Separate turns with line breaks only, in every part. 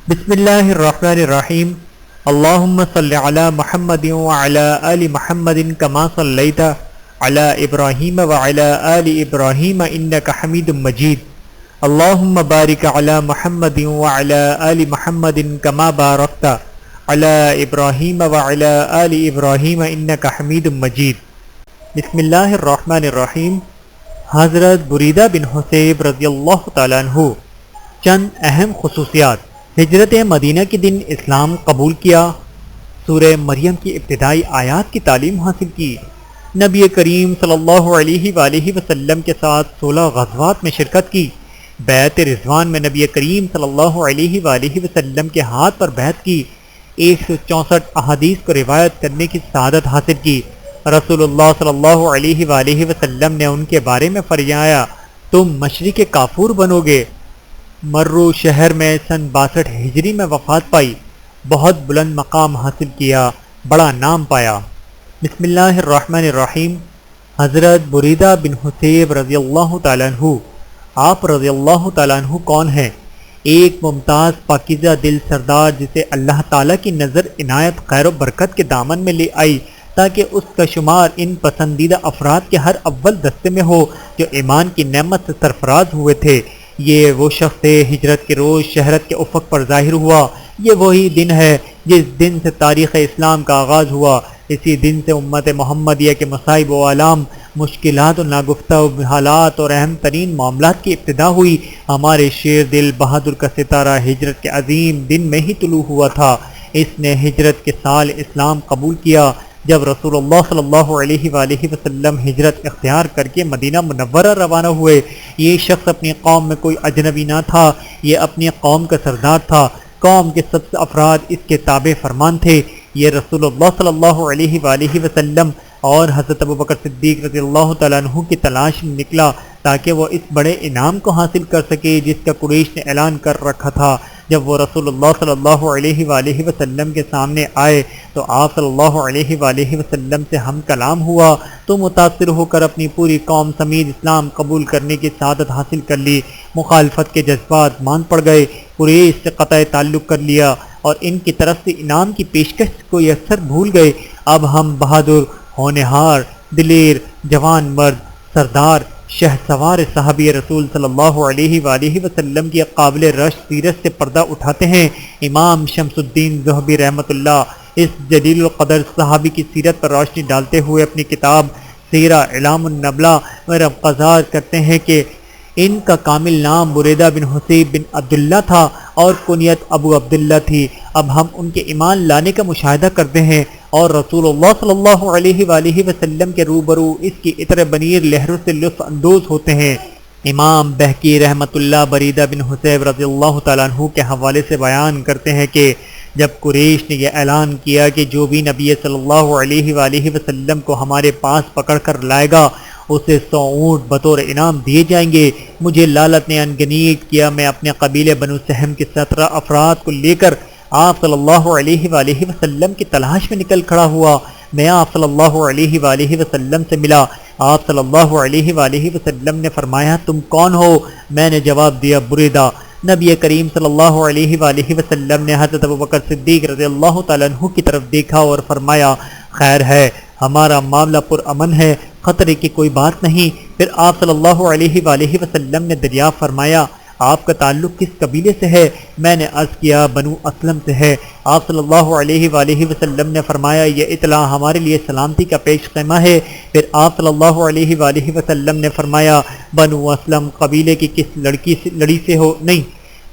بسم اللہ الرحمن الرحیم اللہم صل علی محمد وعلی آل محمد کما صلیت علی ابراہیم وعلی آل ابراہیم انک حمید مجید اللہم بارک علی محمد وعلی آل محمد کما بارکت علی ابراہیم وعلی آل ابراہیم انک حمید مجید۔ بسم اللہ الرحمن الرحیم۔ حضرت بریدہ بن حصیب رضی اللہ تعالیٰ عنہ۔ چند اہم خصوصیات۔ ہجرت مدینہ کے دن اسلام قبول کیا، سورہ مریم کی ابتدائی آیات کی تعلیم حاصل کی، نبی کریم صلی اللہ علیہ وآلہ وسلم کے ساتھ 16 غزوات میں شرکت کی، بیعت رضوان میں نبی کریم صلی اللہ علیہ وآلہ وسلم کے ہاتھ پر بیعت کی، 164 احادیث کو روایت کرنے کی سعادت حاصل کی۔ رسول اللہ صلی اللہ علیہ وآلہ وسلم نے ان کے بارے میں فرمایا، تم مشرق کافور بنو گے۔ مرو شہر میں سن 62 ہجری میں وفات پائی، بہت بلند مقام حاصل کیا، بڑا نام پایا۔ بسم اللہ الرحمن الرحیم۔ حضرت بریدہ بن حصیب رضی اللہ تعالیٰ عنہ۔ آپ رضی اللہ تعالیٰ عنہ کون ہیں؟ ایک ممتاز پاکیزہ دل سردار جسے اللہ تعالیٰ کی نظر عنایت خیر و برکت کے دامن میں لے آئی تاکہ اس کا شمار ان پسندیدہ افراد کے ہر اول دستے میں ہو جو ایمان کی نعمت سے سرفراز ہوئے تھے۔ یہ وہ شخص ہے ہجرت کے روز شہرت کے افق پر ظاہر ہوا۔ یہ وہی دن ہے جس دن سے تاریخ اسلام کا آغاز ہوا۔ اسی دن سے امت محمدیہ کے مصائب و آلام، مشکلات و ناگفتہ حالات اور اہم ترین معاملات کی ابتدا ہوئی۔ ہمارے شیر دل بہادر کا ستارہ ہجرت کے عظیم دن میں ہی طلوع ہوا تھا۔ اس نے ہجرت کے سال اسلام قبول کیا جب رسول اللہ صلی اللہ علیہ وآلہ وسلم ہجرت اختیار کر کے مدینہ منورہ روانہ ہوئے۔ یہ شخص اپنی قوم میں کوئی اجنبی نہ تھا، یہ اپنی قوم کا سردار تھا۔ قوم کے سب سے افراد اس کے تابع فرمان تھے۔ یہ رسول اللہ صلی اللہ علیہ وآلہ وسلم اور حضرت ابوبکر صدیق رضی اللہ تعالیٰ عنہ کی تلاش میں نکلا تاکہ وہ اس بڑے انعام کو حاصل کر سکے جس کا قریش نے اعلان کر رکھا تھا۔ جب وہ رسول اللہ صلی اللہ علیہ وآلہ وسلم کے سامنے آئے تو آپ صلی اللہ علیہ وآلہ وسلم سے ہم کلام ہوا تو متاثر ہو کر اپنی پوری قوم سمیت اسلام قبول کرنے کی سعادت حاصل کر لی۔ مخالفت کے جذبات مان پڑ گئے، قریش سے قطع تعلق کر لیا اور ان کی طرف سے انعام کی پیشکش کو یکسر بھول گئے۔ اب ہم بہادر، ہونہار، دلیر، جوان مرد، سردار، شہ سوار صحابی رسول صلی اللہ علیہ وآلہ وسلم کی قابل رشک سیرت سے پردہ اٹھاتے ہیں۔ امام شمس الدین ذہبی رحمۃ اللہ اس جلیل القدر صحابی کی سیرت پر روشنی ڈالتے ہوئے اپنی کتاب سیرہ اعلام النبلہ میں رفقازار کرتے ہیں کہ ان کا کامل نام بریدہ بن حصیب بن عبداللہ تھا اور کنیت ابو عبداللہ تھی۔ اب ہم ان کے ایمان لانے کا مشاہدہ کرتے ہیں اور رسول اللہ صلی اللہ علیہ وآلہ وسلم کے روبرو اس کی عطر بنیر لہروں سے لطف اندوز ہوتے ہیں۔ امام بہقی رحمۃ اللہ بریدہ بن حصیب رضی اللہ تعالیٰ عنہ کے حوالے سے بیان کرتے ہیں کہ جب قریش نے یہ اعلان کیا کہ جو بھی نبی صلی اللہ علیہ وآلہ وسلم کو ہمارے پاس پکڑ کر لائے گا اسے 100 اونٹ بطور انعام دیے جائیں گے، مجھے لالت نے انگنیت کیا۔ میں اپنے قبیلے بنو سہم کے 17 افراد کو لے کر آپ صلی اللہ علیہ وآلہ وسلم کی تلاش میں نکل کھڑا ہوا۔ میں آپ صلی اللہ علیہ وآلہ وسلم سے ملا۔ آپ صلی اللہ علیہ وآلہ وسلم نے فرمایا تم کون ہو؟ میں نے جواب دیا بریدہ۔ نبی کریم صلی اللہ علیہ وآلہ وسلم نے حضرت ابوبکر صدیق رضی اللہ تعالیٰ عنہ کی طرف دیکھا اور فرمایا خیر ہے، ہمارا معاملہ پرامن ہے، خطرے کی کوئی بات نہیں۔ پھر آپ صلی اللہ علیہ وآلہ وسلم نے دریافت فرمایا آپ کا تعلق کس قبیلے سے ہے؟ میں نے عرض کیا بنو اسلم سے ہے۔ آپ صلی اللہ علیہ وآلہ وسلم نے فرمایا یہ اطلاع ہمارے لیے سلامتی کا پیش خیمہ ہے۔ پھر آپ صلی اللہ علیہ وآلہ وسلم نے فرمایا بنو اسلم قبیلے کی کس لڑی سے ہو؟ نہیں،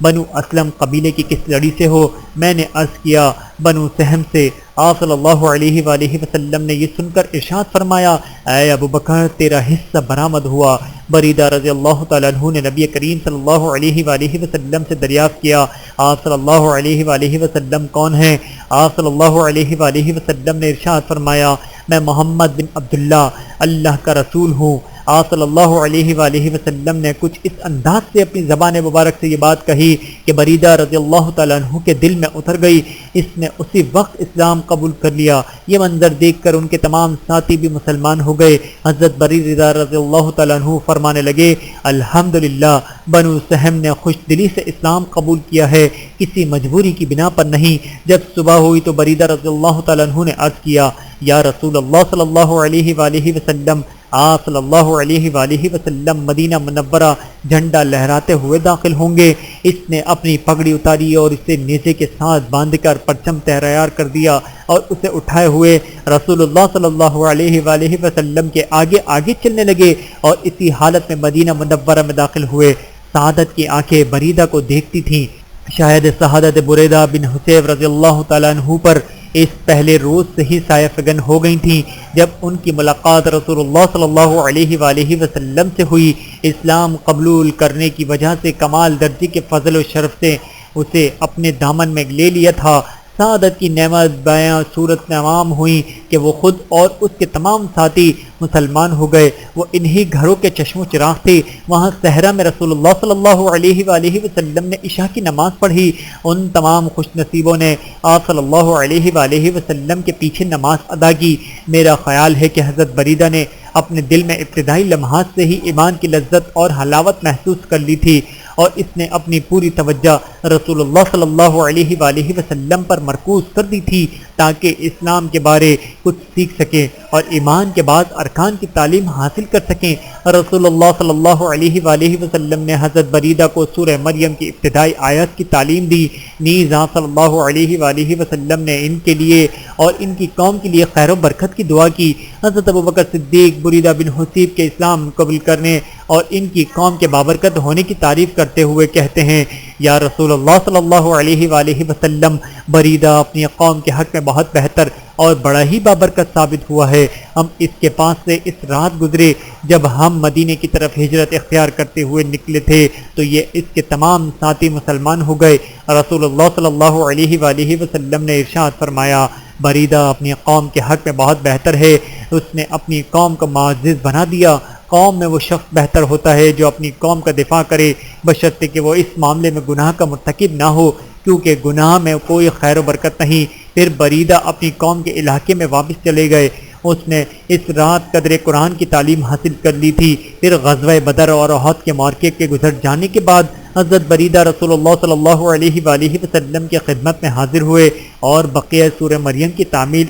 بنو اسلم قبیلے کی کس لڑی سے ہو؟ میں نے عرض کیا بنو سہم سے۔ آپ صلی اللہ علیہ وآلہ وسلم نے یہ سن کر ارشاد فرمایا اے ابو بکر تیرا حصہ برآمد ہوا۔ بریدہ رضی اللہ تعالیٰ عنہ نے نبی کریم صلی اللہ علیہ وآلہ وسلم سے دریافت کیا آپ صلی اللہ علیہ وآلہ وسلم کون ہیں؟ آپ صلی اللہ علیہ وآلہ وسلم نے ارشاد فرمایا میں محمد بن عبداللہ اللہ کا رسول ہوں۔ آپ صلی اللہ علیہ وآلہ وسلم نے کچھ اس انداز سے اپنی زبان مبارک سے یہ بات کہی کہ بریدہ رضی اللہ تعالیٰ عنہ کے دل میں اتر گئی، اس نے اسی وقت اسلام قبول کر لیا۔ یہ منظر دیکھ کر ان کے تمام ساتھی بھی مسلمان ہو گئے۔ حضرت بریدہ رضی اللہ تعالیٰ عنہ فرمانے لگے، الحمدللہ بنو سہم نے خوش دلی سے اسلام قبول کیا ہے، کسی مجبوری کی بنا پر نہیں۔ جب صبح ہوئی تو بریدہ رضی اللہ تعالیٰ عنہ نے عرض کیا، یا رسول اللہ صلی اللہ علیہ وآلہ وسلم، آپ صلی اللہ علیہ وآلہ وسلم مدینہ منورہ جھنڈا لہراتے ہوئے داخل ہوں گے۔ اس نے اپنی پگڑی اتاری اور اسے نیزے کے ساتھ باندھ کر پرچم تیار کر دیا اور اسے اٹھائے ہوئے رسول اللہ صلی اللہ علیہ وآلہ وسلم کے آگے آگے چلنے لگے اور اسی حالت میں مدینہ منورہ میں داخل ہوئے۔ سعادت کی آنکھیں بریدہ کو دیکھتی تھیں۔ شاہد سعادت بریدہ بن حسیب رضی اللہ تعالیٰ عنہ پر اس پہلے روز سے ہی سایہ فگن ہو گئی تھیں جب ان کی ملاقات رسول اللہ صلی اللہ علیہ وآلہ وسلم سے ہوئی۔ اسلام قبول کرنے کی وجہ سے کمال درجے کے فضل و شرف سے اسے اپنے دامن میں لے لیا تھا۔ سعادت کی نعمت بیاں صورت تمام ہوئی کہ وہ خود اور اس کے تمام ساتھی مسلمان ہو گئے۔ وہ انہی گھروں کے چشم و چراغ تھے۔ وہاں صحرا میں رسول اللہ صلی اللہ علیہ وآلہ وسلم نے عشاء کی نماز پڑھی۔ ان تمام خوش نصیبوں نے آپ صلی اللہ علیہ وآلہ وسلم کے پیچھے نماز ادا کی۔ میرا خیال ہے کہ حضرت بریدہ نے اپنے دل میں ابتدائی لمحات سے ہی ایمان کی لذت اور حلاوت محسوس کر لی تھی اور اس نے اپنی پوری توجہ رسول اللہ صلی اللہ علیہ وآلہ وسلم پر مرکوز کر دی تھی تاکہ اسلام کے بارے کچھ سیکھ سکیں اور ایمان کے بعد ارکان کی تعلیم حاصل کر سکیں۔ رسول اللہ صلی اللہ علیہ وآلہ وسلم نے حضرت بریدہ کو سورہ مریم کی ابتدائی آیات کی تعلیم دی۔ نیز آپ صلی اللہ علیہ وآلہ وسلم نے ان کے لیے اور ان کی قوم کے لیے خیر و برکت کی دعا کی۔ حضرت ابوبکر صدیق بریدہ بن حسیب کے اسلام قبول کرنے اور ان کی قوم کے بابرکت ہونے کی تعریف کرتے ہوئے کہتے ہیں، یا رسول اللہ صلی اللہ علیہ وآلہ وسلم، بریدہ اپنی قوم کے حق میں بہت بہتر اور بڑا ہی بابرکت ثابت ہوا ہے۔ ہم اس کے پاس سے اس رات گزرے جب ہم مدینے کی طرف ہجرت اختیار کرتے ہوئے نکلے تھے تو یہ اس کے تمام ساتھی مسلمان ہو گئے۔ رسول اللہ صلی اللہ علیہ وآلہ وسلم نے ارشاد فرمایا، بریدہ اپنی قوم کے حق میں بہت بہتر ہے۔ اس نے اپنی قوم کو معزز بنا دیا۔ قوم میں وہ شخص بہتر ہوتا ہے جو اپنی قوم کا دفاع کرے بشرطے کہ وہ اس معاملے میں گناہ کا مرتکب نہ ہو، کیونکہ گناہ میں کوئی خیر و برکت نہیں۔ پھر بریدہ اپنی قوم کے علاقے میں واپس چلے گئے۔ اس نے اس رات قدر قرآن کی تعلیم حاصل کر لی تھی۔ پھر غزوہ بدر اور احد کے معرکے کے گزر جانے کے بعد حضرت بریدہ رسول اللہ صلی اللہ علیہ وآلہ وسلم کی خدمت میں حاضر ہوئے اور بقیہ سورہ مریم کی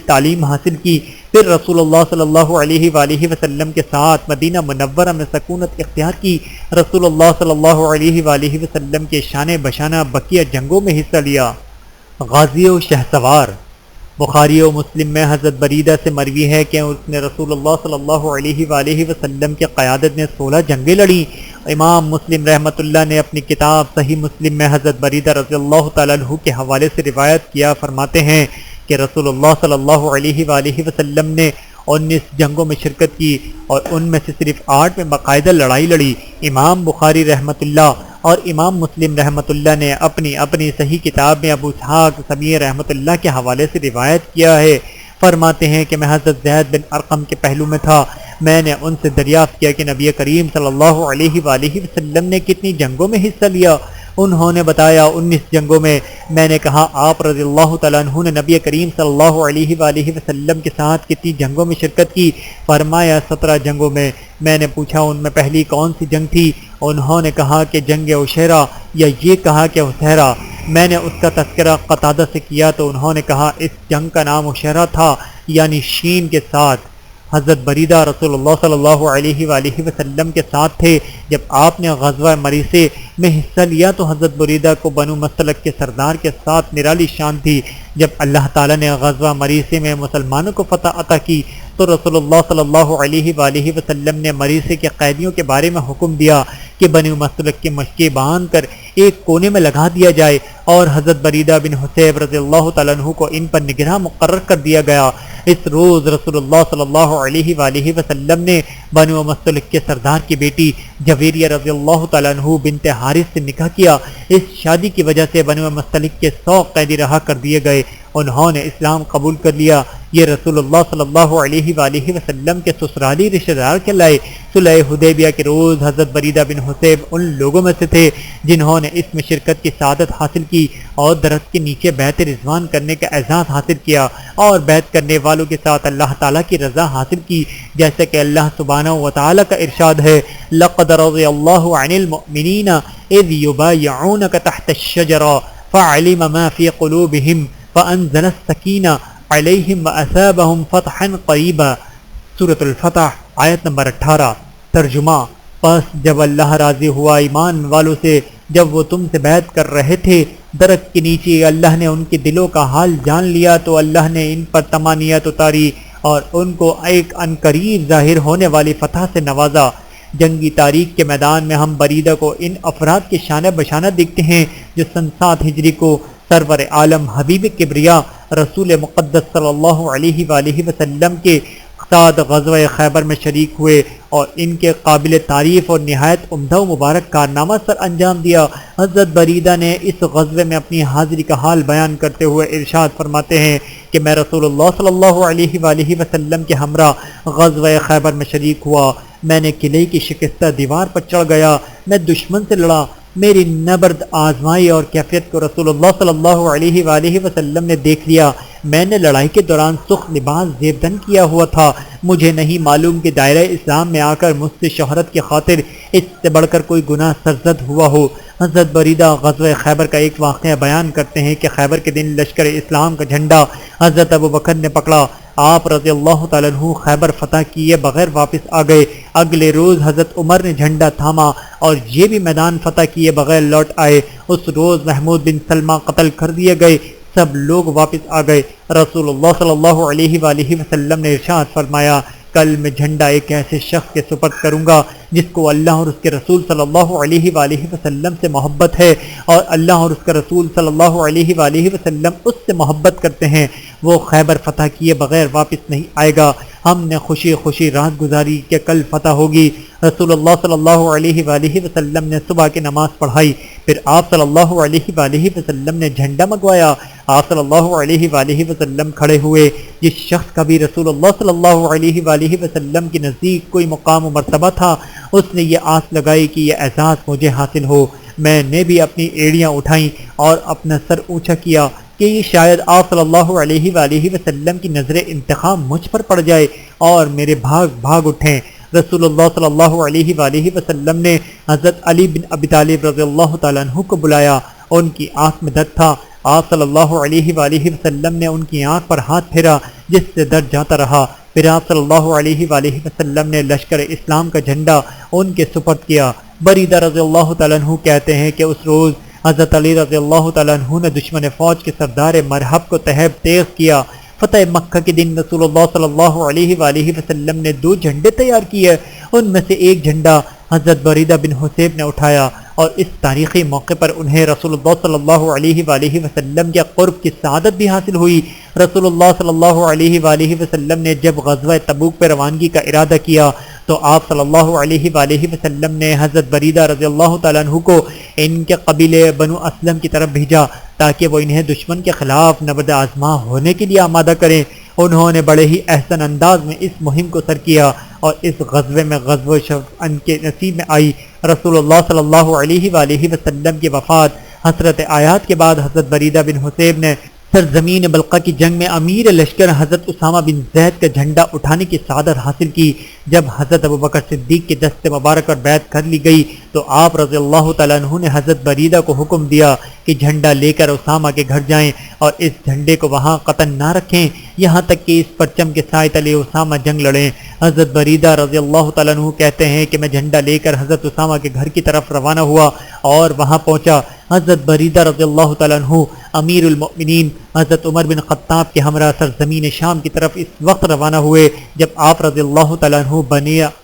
تعلیم حاصل کی۔ پھر رسول اللہ صلی اللہ علیہ وآلہ وسلم کے ساتھ مدینہ منورہ میں سکونت اختیار کی۔ رسول اللہ صلی اللہ علیہ وآلہ وسلم کے شان بشانہ بقیہ جنگوں میں حصہ لیا۔ غازی و شہسوار۔ بخاری و مسلم میں حضرت بریدہ سے مروی ہے کہ اس نے رسول اللہ صلی اللہ علیہ وآلہ وسلم کی قیادت میں 16 جنگیں لڑیں۔ امام مسلم رحمۃ اللہ نے اپنی کتاب صحیح مسلم میں حضرت بریدہ رضی اللہ تعالیٰ عنہ کے حوالے سے روایت کیا فرماتے ہیں کہ رسول اللہ صلی اللہ علیہ وآلہ وسلم نے 19 جنگوں میں شرکت کی اور ان میں سے صرف 8 میں باقاعدہ لڑائی لڑی۔ امام بخاری رحمۃ اللہ اور امام مسلم رحمۃ اللہ نے اپنی صحیح کتاب میں ابو اسحاق سمیع رحمۃ اللہ کے حوالے سے روایت کیا ہے۔ فرماتے ہیں کہ میں حضرت زید بن ارقم کے پہلو میں تھا۔ میں نے ان سے دریافت کیا کہ نبی کریم صلی اللہ علیہ وآلہ وسلم نے کتنی جنگوں میں حصہ لیا؟ انہوں نے بتایا 19 جنگوں میں۔ میں نے کہا آپ رضی اللہ تعالیٰ عنہ نے نبی کریم صلی اللہ علیہ وآلہ وسلم کے ساتھ کتنی جنگوں میں شرکت کی؟ فرمایا 17 جنگوں میں۔ میں نے پوچھا ان میں پہلی کون سی جنگ تھی؟ انہوں نے کہا کہ جنگ عشیرہ، یا یہ کہا کہ عسیرہ۔ میں نے اس کا تذکرہ قتادہ سے کیا تو انہوں نے کہا اس جنگ کا نام عشیرہ تھا، یعنی شین کے ساتھ۔ حضرت بریدہ رسول اللہ صلی اللہ علیہ وآلہ وسلم کے ساتھ تھے جب آپ نے غزوہ مریسے میں حصہ لیا تو حضرت بریدہ کو بنو مستلق کے سردار کے ساتھ نرالی شان تھی۔ جب اللہ تعالیٰ نے غزوہ مریسے میں مسلمانوں کو فتح عطا کی تو رسول اللہ صلی اللہ علیہ وآلہ وسلم نے مریسے کے قیدیوں کے بارے میں حکم دیا کہ بنو مستلق کے مشقیں باندھ کر ایک کونے میں لگا دیا جائے اور حضرت بریدہ بن حسیب رضی اللہ تعالیٰ عنہ کو ان پر نگراں مقرر کر دیا گیا۔ اس روز رسول اللہ صلی اللہ علیہ وآلہ وسلم نے بنو مستلق کے سردار کی بیٹی جویریہ رضی اللہ تعالیٰ عنہ بنت حارث سے نکاح کیا۔ اس شادی کی وجہ سے بنو مستلق کے 100 قیدی رہا کر دیے گئے۔ انہوں نے اسلام قبول کر لیا۔ یہ رسول اللہ صلی اللہ علیہ وآلہ وسلم کے سسرالی رشتہ دار کہلائے۔ صلح حدیبیہ کے روز حضرت بریدہ بن حصیب ان لوگوں میں سے تھے جنہوں نے اس میں شرکت کی سعادت حاصل کی اور درخت کے نیچے بیعت رضوان کرنے کا اعزاز حاصل کیا اور بیعت کرنے والوں کے ساتھ اللہ تعالیٰ کی رضا حاصل کی، جیسے کہ اللہ سبحانہ وتعالی کا ارشاد ہے لَقَدْ رَضِيَ اللَّهُ عَنِ الْمُؤْمِنِينَ إِذْ يُبَايِعُونَكَ تَحْتَ الشَّجَرَةِ فَعَلِمَ مَا فِي قُلُوبِهِمْ فَأَنزَلَ السَّكِينَةَ عَلَيْهِمْ وَأَثَابَهُمْ فَتْحًا قَرِيبًا۔ سورۃ الفتح آیت نمبر 18۔ ترجمہ: پس جب اللہ راضی ہوا ایمان والوں سے جب وہ تم سے بیعت کر رہے تھے درخت کے نیچے، اللہ نے ان کے دلوں کا حال جان لیا تو اللہ نے ان پر طمانینت اتاری اور ان کو ایک عنقریب ظاہر ہونے والی فتح سے نوازا۔ جنگی تاریخ کے میدان میں ہم بریدہ کو ان افراد کے شانہ بشانہ دیکھتے ہیں جو سن 7 ہجری کو سرور عالم حبیب کبریا رسول مقدس صلی اللہ علیہ وآلہ وسلم کے ساتھ غزوہ خیبر میں شریک ہوئے اور ان کے قابل تعریف اور نہایت عمدہ و مبارک کارنامہ سر انجام دیا۔ حضرت بریدہ نے اس غزوے میں اپنی حاضری کا حال بیان کرتے ہوئے ارشاد فرماتے ہیں کہ میں رسول اللہ صلی اللہ علیہ وآلہ وسلم کے ہمراہ غزوہ خیبر میں شریک ہوا۔ میں نے قلعے کی شکستہ دیوار پر چڑھ گیا، میں دشمن سے لڑا، میری نبرد آزمائی اور کیفیت کو رسول اللہ صلی اللہ علیہ وآلہ وسلم نے دیکھ لیا۔ میں نے لڑائی کے دوران سخت لباس زیبدن کیا ہوا تھا، مجھے نہیں معلوم کہ دائرہ اسلام میں آ کر مجھ سے شہرت کی خاطر اس سے بڑھ کر کوئی گناہ سرزد ہوا ہو۔ حضرت بریدہ غزوہ خیبر کا ایک واقعہ بیان کرتے ہیں کہ خیبر کے دن لشکر اسلام کا جھنڈا حضرت ابوبکر نے پکڑا۔ آپ رضی اللہ تعالیٰ عنہ خیبر فتح کیے بغیر واپس آ گئے۔ اگلے روز حضرت عمر نے جھنڈا تھاما اور یہ بھی میدان فتح کیے بغیر لوٹ آئے۔ اس روز محمود بن سلمہ قتل کر دیے گئے، سب لوگ واپس آ گئے۔ رسول اللہ صلی اللہ علیہ وآلہ وسلم نے ارشاد فرمایا کل میں جھنڈا ایک ایسے شخص کے سپرد کروں گا جس کو اللہ اور اس کے رسول صلی اللہ علیہ وآلہ وسلم سے محبت ہے اور اللہ اور اس کے رسول صلی اللہ علیہ وآلہ وسلم اس سے محبت کرتے ہیں۔ وہ خیبر فتح کیے بغیر واپس نہیں آئے گا۔ ہم نے خوشی خوشی رات گزاری کہ کل فتح ہوگی۔ رسول اللہ صلی اللہ علیہ وآلہ وسلم نے صبح کی نماز پڑھائی، پھر آپ صلی اللہ علیہ وآلہ وسلم نے جھنڈا منگوایا۔ آپ صلی اللہ علیہ وآلہ وسلم کھڑے ہوئے۔ جس شخص کا بھی رسول اللہ صلی اللہ علیہ وآلہ وسلم کے نزدیک کوئی مقام و مرتبہ تھا، اس نے یہ آس لگائی کہ یہ اعزاز مجھے حاصل ہو۔ میں نے بھی اپنی ایڑیاں اٹھائیں اور اپنا سر اونچا کیا کہ یہ شاید آپ صلی اللہ علیہ وآلہ وسلم کی نظر انتقام مجھ پر پڑ جائے اور میرے بھاگ اٹھیں۔ رسول اللہ صلی اللہ علیہ وآلہ وسلم نے حضرت علی بن ابی طالب رضی اللہ تعالیٰ عنہ کو بلایا، ان کی آنکھ میں درد تھا۔ آپ صلی اللہ علیہ وآلہ وسلم نے ان کی آنکھ پر ہاتھ پھیرا جس سے درد جاتا رہا۔ پھر آپ صلی اللہ علیہ وآلہ وسلم نے لشکر اسلام کا جھنڈا ان کے سپرد کیا۔ بریدہ رضی اللہ تعالیٰ عنہ کہتے ہیں کہ اس روز حضرت علی رضی اللہ تعالیٰ عنہ نے دشمن فوج کے سردار مرحب کو تہب تیز کیا۔ فتح مکہ کے دن رسول اللہ صلی اللہ علیہ وآلہ وسلم نے 2 جھنڈے تیار کیے، ان میں سے ایک جھنڈا حضرت بریدہ بن حصیب نے اٹھایا اور اس تاریخی موقع پر انہیں رسول اللہ صلی اللہ علیہ وآلہ وسلم کے قرب کی سعادت بھی حاصل ہوئی۔ رسول اللہ صلی اللہ علیہ وآلہ وسلم نے جب غزوہ تبوک پر روانگی کا ارادہ کیا تو آپ صلی اللہ علیہ وآلہ وسلم نے حضرت بریدہ رضی اللہ تعالیٰ عنہ کو ان کے قبیلے بنو اسلم کی طرف بھیجا تاکہ وہ انہیں دشمن کے خلاف نبرد آزما ہونے کے لیے آمادہ کریں۔ انہوں نے بڑے ہی احسن انداز میں اس مہم کو سر کیا اور اس غزوے میں غزوہ شف ان کے نصیب میں آئی۔ رسول اللہ صلی اللہ علیہ وآلہ وسلم کی وفات حسرت آیات کے بعد حضرت بریدہ بن حصیب نے سرزمین بلقا کی جنگ میں امیر لشکر حضرت اسامہ بن زید کا جھنڈا اٹھانے کی سعادت حاصل کی۔ جب حضرت ابوبکر صدیق کے دست مبارک پر بیعت کر لی گئی تو آپ رضی اللہ تعالیٰ عنہ نے حضرت بریدہ کو حکم دیا کہ جھنڈا لے کر اسامہ کے گھر جائیں اور اس جھنڈے کو وہاں قطن نہ رکھیں یہاں تک کہ اس پرچم کے سائے تلے اسامہ جنگ لڑیں۔ حضرت بریدہ رضی اللہ تعالیٰ عنہ کہتے ہیں کہ میں جھنڈا لے کر حضرت اسامہ کے گھر کی طرف روانہ ہوا اور وہاں پہنچا۔ حضرت بریدہ رضی اللہ تعالیٰ عنہ امیر المؤمنین حضرت عمر بن خطاب کے ہمراہ سرزمین شام کی طرف اس وقت روانہ ہوئے جب آپ رضی اللہ تعالیٰ عنہ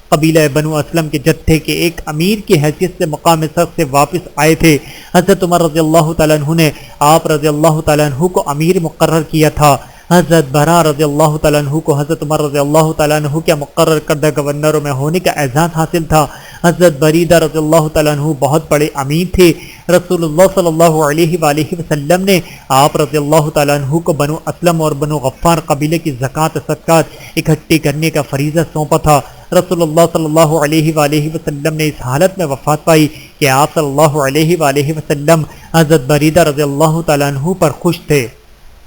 قبیلہ بنو اسلم کے جتھے کے ایک امیر کی حیثیت سے مقام سخت سے واپس آئے تھے۔ حضرت عمر رضی اللہ تعالیٰ عنہ نے آپ رضی اللہ تعالیٰ عنہ کو امیر مقرر کیا تھا۔ حضرت برا رضی اللہ تعالیٰ عنہ کو حضرت عمر رضی اللہ تعالیٰ عنہ کے مقرر کردہ گورنروں میں ہونے کا اعزاز حاصل تھا۔ حضرت بریدہ رضی اللہ تعالیٰ عنہ بہت بڑے امیر تھے۔ رسول اللہ صلی اللہ علیہ وآلہ وسلم نے آپ رضی اللہ تعالیٰ عنہ کو بنو اسلم اور بنو غفار قبیلے کی زکوٰۃ صدقات اکٹھی کرنے کا فریضہ سونپا تھا۔ رسول اللہ صلی اللہ علیہ وآلہ وسلم نے اس حالت میں وفات پائی کہ آپ صلی اللہ علیہ وآلہ وسلم حضرت بریدہ رضی اللہ تعالیٰ عنہ پر خوش تھے۔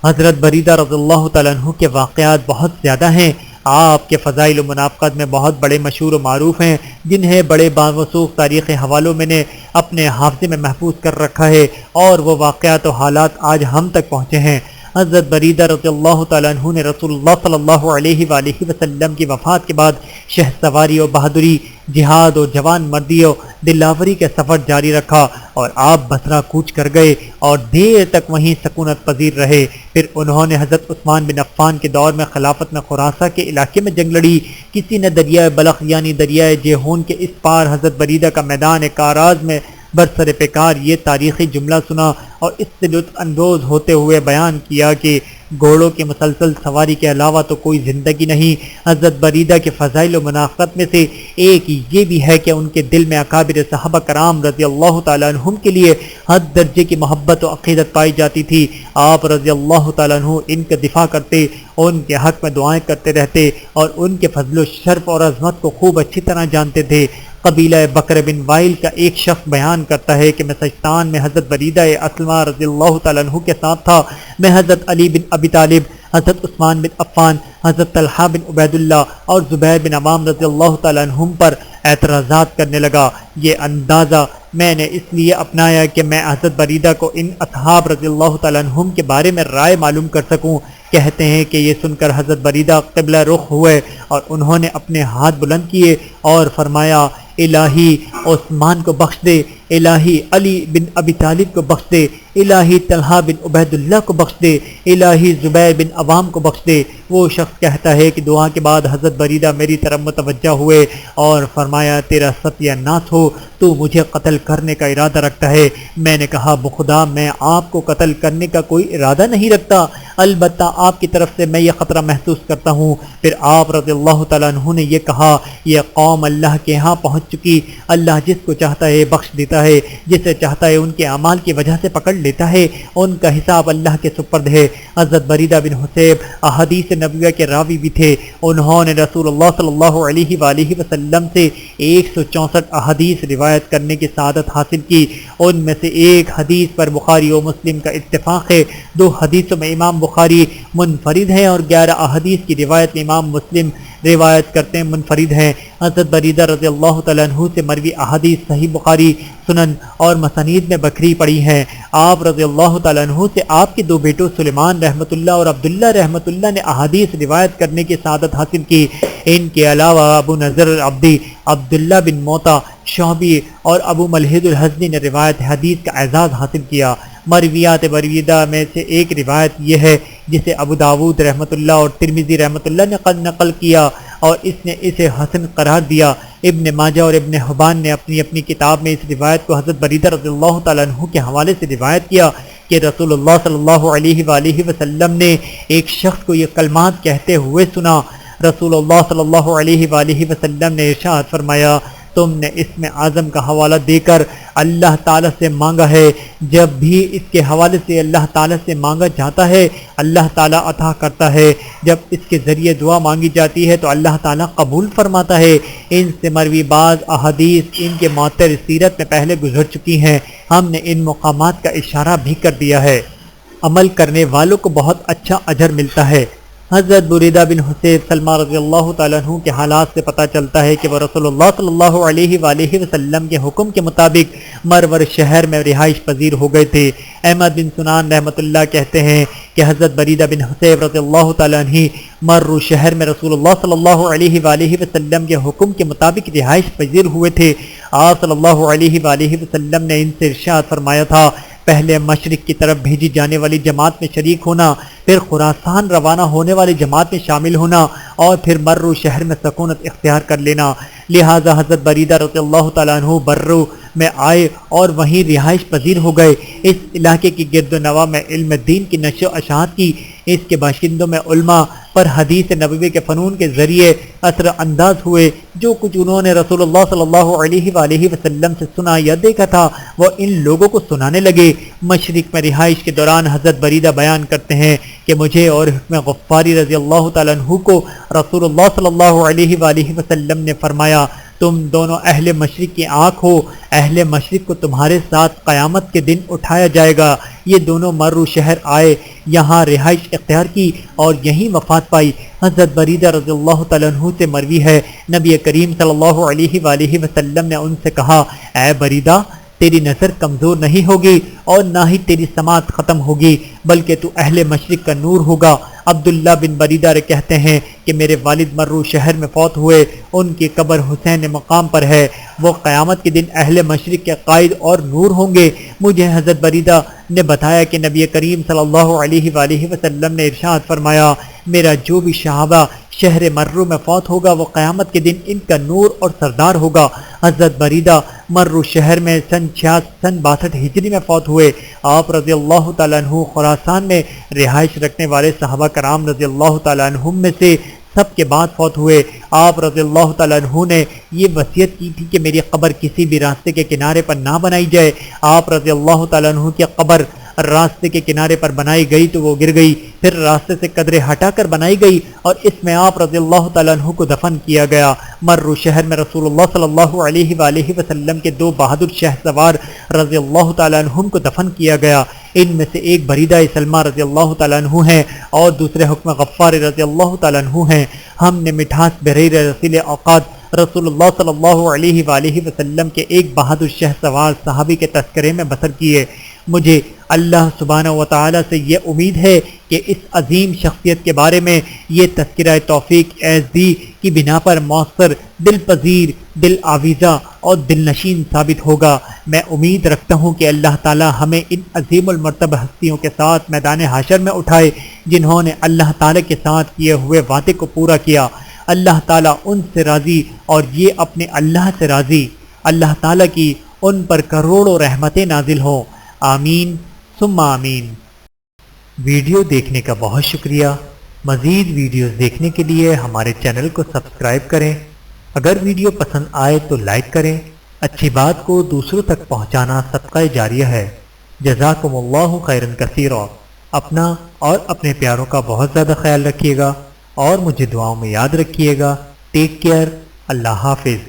حضرت بریدہ رضی اللہ تعالیٰ عنہ کے واقعات بہت زیادہ ہیں، آپ کے فضائل و منافقت میں بہت بڑے مشہور و معروف ہیں، جنہیں بڑے باوثوق تاریخ حوالوں میں نے اپنے حافظے میں محفوظ کر رکھا ہے، اور وہ واقعات و حالات آج ہم تک پہنچے ہیں۔ حضرت بریدہ رضی اللہ تعالیٰ عنہ نے رسول اللہ صلی اللہ علیہ وآلہ وسلم کی وفات کے بعد شہ سواری و بہادری، جہاد و جوان مردی و دلاوری کے سفر جاری رکھا، اور آپ بصرہ کوچ کر گئے اور دیر تک وہیں سکونت پذیر رہے۔ پھر انہوں نے حضرت عثمان بن عفان کے دور میں خلافت میں خراساں کے علاقے میں جنگ لڑی۔ کسی نے دریائے بلخ یعنی دریائے جیہون کے اس پار حضرت بریدہ کا میدان کاراز میں برسر پیکار یہ تاریخی جملہ سنا اور اس سے لطف اندوز ہوتے ہوئے بیان کیا کہ گھوڑوں کی مسلسل سواری کے علاوہ تو کوئی زندگی نہیں۔ حضرت بریدہ کے فضائل و منافقت میں سے ایک یہ بھی ہے کہ ان کے دل میں اکابر صحابہ کرام رضی اللہ تعالیٰ عنہم کے لیے حد درجے کی محبت و عقیدت پائی جاتی تھی۔ آپ رضی اللہ تعالیٰ عنہ ان کا دفاع کرتے، ان کے حق میں دعائیں کرتے رہتے اور ان کے فضل و شرف اور عظمت کو خوب اچھی طرح جانتے تھے۔ قبیلہ بکر بن وائل کا ایک شخص بیان کرتا ہے کہ میں سجستان میں حضرت بریدہ اسلمہ رضی اللہ تعالیٰ عنہ کے ساتھ تھا۔ میں حضرت علی بن ابی طالب، حضرت عثمان بن عفان، حضرت طلحہ بن عبید اللہ اور زبیر بن عوام رضی اللہ تعالیٰ عنہم پر اعتراضات کرنے لگا۔ یہ اندازہ میں نے اس لیے اپنایا کہ میں حضرت بریدہ کو ان اصحاب رضی اللہ تعالیٰ عنہم کے بارے میں رائے معلوم کر سکوں۔ کہتے ہیں کہ یہ سن کر حضرت بریدہ قبلہ رخ ہوئے اور انہوں نے اپنے ہاتھ بلند کیے اور فرمایا، الہی عثمان کو بخش دے، الہی علی بن ابی طالب کو بخش دے، الہی طلحہ بن عبید اللہ کو بخش دے، الہی زبیر بن عوام کو بخش دے۔ وہ شخص کہتا ہے کہ دعا کے بعد حضرت بریدہ میری طرف متوجہ ہوئے اور فرمایا، تیرا ستیہ ناس ہو، تو مجھے قتل کرنے کا ارادہ رکھتا ہے۔ میں نے کہا، بخدا میں آپ کو قتل کرنے کا کوئی ارادہ نہیں رکھتا، البتہ آپ کی طرف سے میں یہ خطرہ محسوس کرتا ہوں۔ پھر آپ رضی اللہ تعالیٰ عنہ نے یہ کہا، یہ قوم اللہ کے ہاں پہنچ چکی، اللہ جس کو چاہتا ہے بخش دیتا ہے، جسے چاہتا ہے ان کے اعمال کی وجہ سے پکڑ لیتا ہے، ان کا حساب اللہ کے سپرد ہے۔ حضرت بریدہ بن حصیب احادیث نبویہ کے راوی بھی تھے، انہوں نے رسول اللہ صلی اللہ علیہ وآلہ وسلم سے 164 احادیث روایت کرنے کی سعادت حاصل کی۔ ان میں سے ایک حدیث پر بخاری و مسلم کا اتفاق ہے، 2 حدیثوں میں امام بخاری منفرد ہیں اور 11 احادیث کی روایت میں امام مسلم روایت کرتے ہیں منفرد ہیں۔ حضرت بریدہ رضی اللہ تعالیٰ عنہ سے مروی احادیث صحیح بخاری، سنن اور مسانید میں بکھری پڑی ہیں۔ آپ رضی اللہ تعالیٰ عنہ سے آپ کے 2 بیٹوں سلیمان رحمۃ اللہ اور عبداللہ رحمۃ اللہ نے احادیث روایت کرنے کی سعادت حاصل کی۔ ان کے علاوہ ابو نظر العبدی، عبداللہ بن موتا شعبی اور ابو ملحد الحزنی نے روایت حدیث کا اعزاز حاصل کیا۔ مرویات بریدہ میں سے ایک روایت یہ ہے جسے ابو داود رحمۃ اللہ اور ترمذی رحمۃ اللہ نے نقل کیا اور اس نے اسے حسن قرار دیا۔ ابن ماجہ اور ابن حبان نے اپنی کتاب میں اس روایت کو حضرت بریدہ رضی اللہ تعالیٰ عنہ کے حوالے سے روایت کیا کہ رسول اللہ صلی اللہ علیہ وآلہ وسلم نے ایک شخص کو یہ کلمات کہتے ہوئے سنا۔ رسول اللہ صلی اللہ علیہ وآلہ وسلم نے ارشاد فرمایا، تم نے اسم اعظم کا حوالہ دے کر اللہ تعالیٰ سے مانگا ہے، جب بھی اس کے حوالے سے اللہ تعالیٰ سے مانگا جاتا ہے اللہ تعالیٰ عطا کرتا ہے، جب اس کے ذریعے دعا مانگی جاتی ہے تو اللہ تعالیٰ قبول فرماتا ہے۔ ان سے مروی بعض احادیث ان کے معطر سیرت میں پہلے گزر چکی ہیں، ہم نے ان مقامات کا اشارہ بھی کر دیا ہے۔ عمل کرنے والوں کو بہت اچھا اجر ملتا ہے۔ حضرت بریدہ بن حصیب سلمہ رضی اللہ تعالیٰ عنہ کے حالات سے پتہ چلتا ہے کہ وہ رسول اللہ صلی اللہ علیہ وآلہ وسلم کے حکم کے مطابق مرور شہر میں رہائش پذیر ہو گئے تھے۔ احمد بن سنان رحمۃ اللہ کہتے ہیں کہ حضرت بریدہ بن حصیب رضی اللہ تعالیٰ عنہ مرو شہر میں رسول اللہ صلی اللہ علیہ وآلہ وسلم کے حکم کے مطابق رہائش پذیر ہوئے تھے۔ آپ صلی اللہ علیہ وآلہ وسلم نے ان سے ارشاد فرمایا تھا، پہلے مشرق کی طرف بھیجی جانے والی جماعت میں شریک ہونا، پھر خراسان روانہ ہونے والی جماعت میں شامل ہونا اور پھر مرو شہر میں سکونت اختیار کر لینا۔ لہٰذا حضرت بریدہ رضی اللہ تعالیٰ عنہ برو میں آئے اور وہیں رہائش پذیر ہو گئے۔ اس علاقے کی گرد و نواح میں علم دین کی نشر و اشاعت کی، اس کے باشندوں میں علماء پر حدیث نبوی کے فنون کے ذریعے اثر انداز ہوئے۔ جو کچھ انہوں نے رسول اللہ صلی اللہ علیہ وآلہ وسلم سے سنا یا دیکھا تھا وہ ان لوگوں کو سنانے لگے۔ مشرق میں رہائش کے دوران حضرت بریدہ بیان کرتے ہیں کہ مجھے اور حکم غفاری رضی اللہ تعالیٰ عنہ کو رسول اللہ صلی اللہ علیہ وآلہ وسلم نے فرمایا، تم دونوں اہل مشرق کی آنکھ ہو، اہل مشرق کو تمہارے ساتھ قیامت کے دن اٹھایا جائے گا۔ یہ دونوں مرو شہر آئے، یہاں رہائش اختیار کی اور یہیں وفات پائی۔ حضرت بریدہ رضی اللہ تعالیٰ عنہ سے مروی ہے، نبی کریم صلی اللہ علیہ وآلہ وسلم نے ان سے کہا، اے بریدہ، تیری نظر کمزور نہیں ہوگی اور نہ ہی تیری سماعت ختم ہوگی، بلکہ تو اہل مشرق کا نور ہوگا۔ عبداللہ بن بریدہ کہتے ہیں کہ میرے والد مرو شہر میں فوت ہوئے، ان کی قبر حسین مقام پر ہے، وہ قیامت کے دن اہل مشرق کے قائد اور نور ہوں گے۔ مجھے حضرت بریدہ نے بتایا کہ نبی کریم صلی اللہ علیہ وآلہ وسلم نے ارشاد فرمایا، میرا جو بھی صحابہ شہر مرو میں فوت ہوگا وہ قیامت کے دن ان کا نور اور سردار ہوگا۔ حضرت بریدہ مرو شہر میں سن 62 ہجری میں فوت ہوئے۔ آپ رضی اللہ تعالیٰ عنہ خراسان میں رہائش رکھنے والے صحابہ کرام رضی اللہ تعالیٰ عنہم میں سے سب کے بعد فوت ہوئے۔ آپ رضی اللہ تعالیٰ عنہ نے یہ وصیت کی تھی کہ میری قبر کسی بھی راستے کے کنارے پر نہ بنائی جائے۔ آپ رضی اللہ تعالیٰ عنہ کی قبر راستے کے کنارے پر بنائی گئی تو وہ گر گئی، پھر راستے سے قدرے ہٹا کر بنائی گئی اور اس میں آپ رضی اللہ تعالیٰ عنہ کو دفن کیا گیا۔ مرو شہر میں رسول اللہ صلی اللہ علیہ وآلہ وسلم کے 2 بہادر شہ سوار رضی اللہ تعالیٰ عنہم کو دفن کیا گیا۔ ان میں سے ایک بریدہ سلمہ رضی اللہ تعالیٰ عنہ ہیں اور دوسرے حکم غفار رضی اللہ تعالیٰ عنہ ہیں۔ ہم نے مٹھاس بحیر رسیل اوقات رسول اللہ صلی اللہ علیہ وآلہ وسلم کے ایک بہادر شہ سوار صحابی کے تذکرے میں بسر کیے۔ مجھے اللہ سبحانہ و تعالیٰ سے یہ امید ہے کہ اس عظیم شخصیت کے بارے میں یہ تذکرہ توفیق ایزدی کی بنا پر مؤثر، دل پذیر، دل آویزہ اور دل نشین ثابت ہوگا۔ میں امید رکھتا ہوں کہ اللہ تعالیٰ ہمیں ان عظیم المرتبہ ہستیوں کے ساتھ میدان حشر میں اٹھائے جنہوں نے اللہ تعالیٰ کے ساتھ کیے ہوئے وعدے کو پورا کیا۔ اللہ تعالیٰ ان سے راضی اور یہ اپنے اللہ سے راضی۔ اللہ تعالیٰ کی ان پر کروڑوں رحمتیں نازل ہوں، آمین ثم آمین۔ ویڈیو دیکھنے کا بہت شکریہ۔ مزید ویڈیوز دیکھنے کے لیے ہمارے چینل کو سبسکرائب کریں۔ اگر ویڈیو پسند آئے تو لائک کریں۔ اچھی بات کو دوسروں تک پہنچانا صدقہ جاریہ ہے۔ جزاکم اللہ خیرا کثیرا۔ اپنا اور اپنے پیاروں کا بہت زیادہ خیال رکھیے گا اور مجھے دعاؤں میں یاد رکھیے گا۔ Take care. اللہ حافظ۔